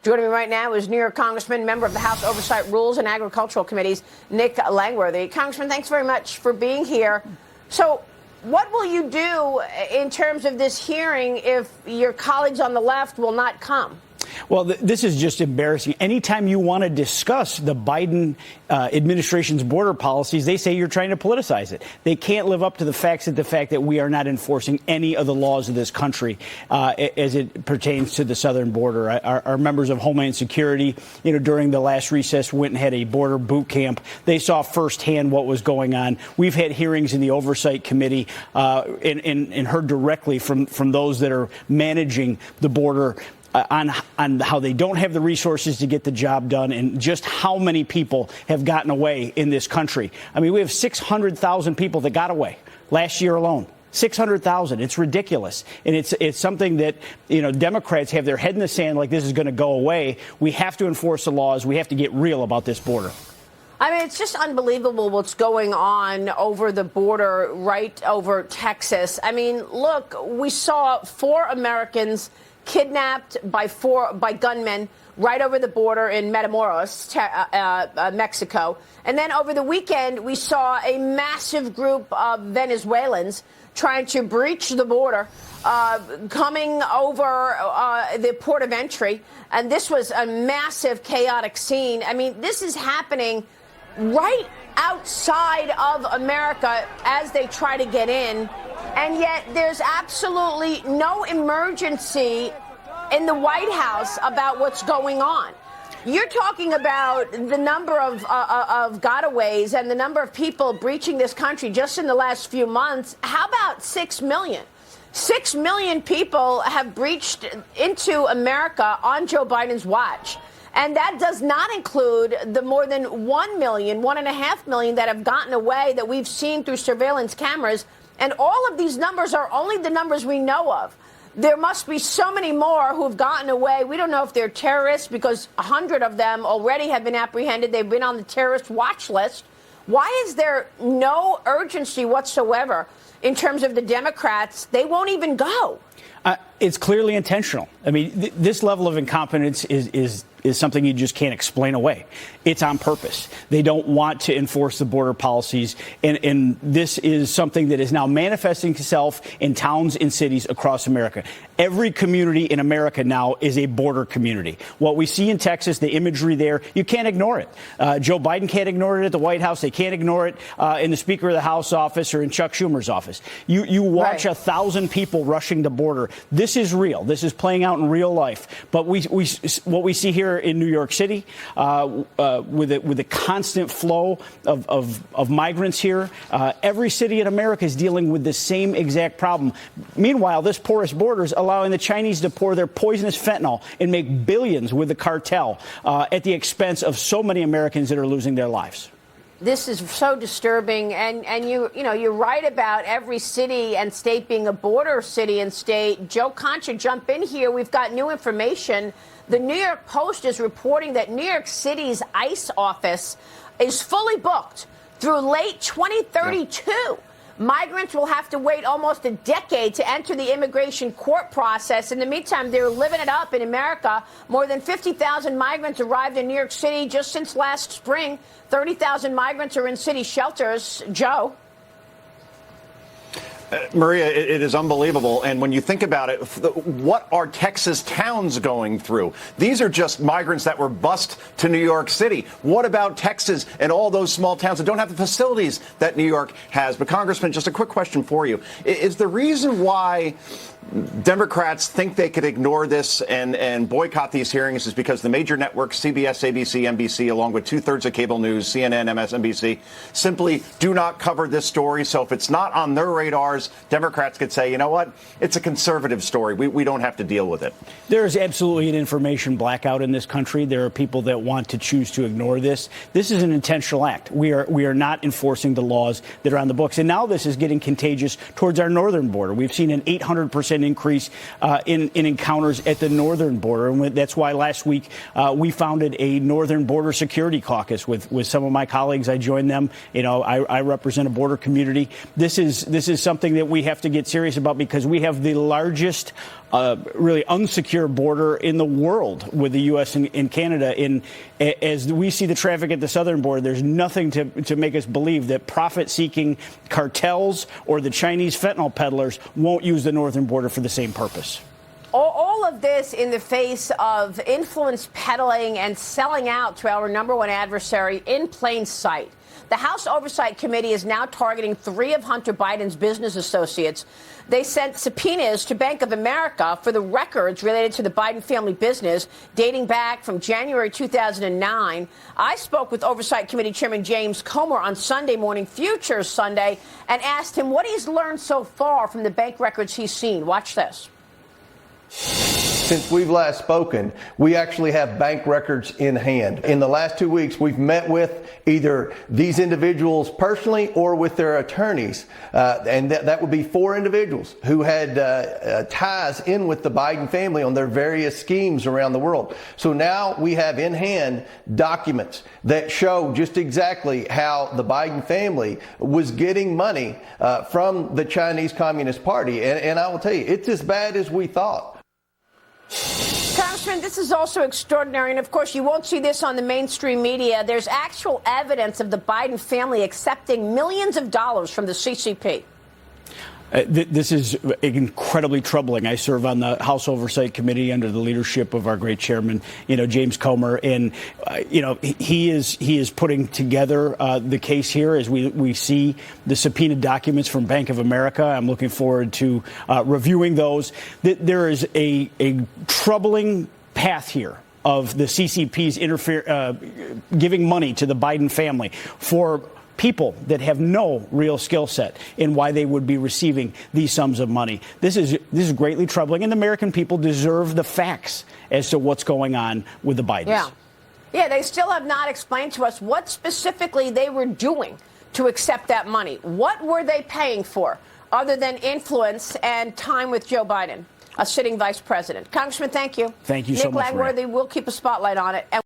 Joining me right now is New York Congressman, member of the House Oversight, Rules, and Agricultural Committees, Nick Langworthy. Congressman, thanks very much for being here. So what will you do in terms of this hearing if your colleagues on the left will not come? Well, this is just embarrassing. Anytime you want to discuss the Biden administration's border policies, they say you're trying to politicize it. They can't live up to the fact that we are not enforcing any of the laws of this country as it pertains to the southern border. Our members of Homeland Security, during the last recess, went and had a border boot camp. They saw firsthand what was going on. We've had hearings in the Oversight Committee and heard directly from those that are managing the border on how they don't have the resources to get the job done and just how many people have gotten away in this country. I mean, we have 600,000 people that got away last year alone. 600,000. It's ridiculous. And it's something that, Democrats have their head in the sand like this is going to go away. We have to enforce the laws. We have to get real about this border. I mean, it's just unbelievable what's going on over the border, right over Texas. I mean, look, we saw 4 Americans kidnapped by gunmen right over the border in Matamoros, Mexico. And then over the weekend, we saw a massive group of Venezuelans trying to breach the border, coming over the port of entry. And this was a massive, chaotic scene. I mean, this is happening right outside of America as they try to get in. And yet there's absolutely no emergency in the White House about what's going on. You're talking about the number of gotaways and the number of people breaching this country just in the last few months. How about 6 million? 6 million people have breached into America on Joe Biden's watch. And that does not include the more than 1 million, 1.5 million that have gotten away that we've seen through surveillance cameras. And all of these numbers are only the numbers we know of. There must be so many more who have gotten away. We don't know if they're terrorists because 100 of them already have been apprehended. They've been on the terrorist watch list. Why is there no urgency whatsoever in terms of the Democrats? They won't even go. It's clearly intentional. I mean, this level of incompetence is something you just can't explain away. It's on purpose. They don't want to enforce the border policies. And this is something that is now manifesting itself in towns and cities across America. Every community in America now is a border community. What we see in Texas, the imagery there, you can't ignore it. Joe Biden can't ignore it at the White House. They can't ignore it in the Speaker of the House office or in Chuck Schumer's office. You watch 1,000 people rushing the border. This is real. This is playing out in real life. But what we see here in New York City with a constant flow of migrants here, every city in America is dealing with the same exact problem. Meanwhile, this porous border is allowing the Chinese to pour their poisonous fentanyl and make billions with the cartel at the expense of so many Americans that are losing their lives. This is so disturbing, and you're right about every city and state being a border city and state. Joe Concha, jump in here. We've got new information. The New York Post is reporting that New York City's ICE office is fully booked through late 2032. Yeah. Migrants will have to wait almost a decade to enter the immigration court process. In the meantime, they're living it up in America. More than 50,000 migrants arrived in New York City just since last spring. 30,000 migrants are in city shelters. Joe? Maria, it is unbelievable. And when you think about it, what are Texas towns going through? These are just migrants that were bused to New York City. What about Texas and all those small towns that don't have the facilities that New York has? But, Congressman, just a quick question for you. Is the reason why Democrats think they could ignore this and boycott these hearings is because the major networks, CBS, ABC, NBC, along with 2/3 of cable news, CNN, MSNBC, simply do not cover this story? So if it's not on their radars, Democrats could say, you know what, it's a conservative story. We don't have to deal with it. There is absolutely an information blackout in this country. There are people that want to choose to ignore this. This is an intentional act. We are not enforcing the laws that are on the books. And now this is getting contagious towards our northern border. We've seen an 800% increase in encounters at the northern border. And that's why last week we founded a Northern Border Security Caucus with some of my colleagues. I joined them. I represent a border community. This is something that we have to get serious about because we have the largest really unsecure border in the world with the U.S. and Canada. As we see the traffic at the southern border, there's nothing to make us believe that profit-seeking cartels or the Chinese fentanyl peddlers won't use the northern border for the same purpose. All of this in the face of influence peddling and selling out to our number one adversary in plain sight. The House Oversight Committee is now targeting 3 of Hunter Biden's business associates. They sent subpoenas to Bank of America for the records related to the Biden family business dating back from January 2009. I spoke with Oversight Committee Chairman James Comer on Sunday morning, Future Sunday, and asked him what he's learned so far from the bank records he's seen. Watch this. Since we've last spoken, we actually have bank records in hand. In the last 2 weeks, we've met with either these individuals personally or with their attorneys. And that would be 4 individuals who had ties in with the Biden family on their various schemes around the world. So now we have in hand documents that show just exactly how the Biden family was getting money from the Chinese Communist Party. And I will tell you, it's as bad as we thought. Congressman, this is also extraordinary, and of course you won't see this on the mainstream media. There's actual evidence of the Biden family accepting millions of dollars from the CCP. This is incredibly troubling. I serve on the House Oversight Committee under the leadership of our great chairman, James Comer, and he is putting together the case here as we see the subpoenaed documents from Bank of America. I'm looking forward to reviewing those. There is a troubling path here of the CCP's giving money to the Biden family for people that have no real skill set in why they would be receiving these sums of money. This is greatly troubling, and the American people deserve the facts as to what's going on with the Bidens. Yeah, they still have not explained to us what specifically they were doing to accept that money. What were they paying for other than influence and time with Joe Biden, a sitting vice president? Congressman, thank you. Thank you so much, Nick Langworthy, we'll keep a spotlight on it.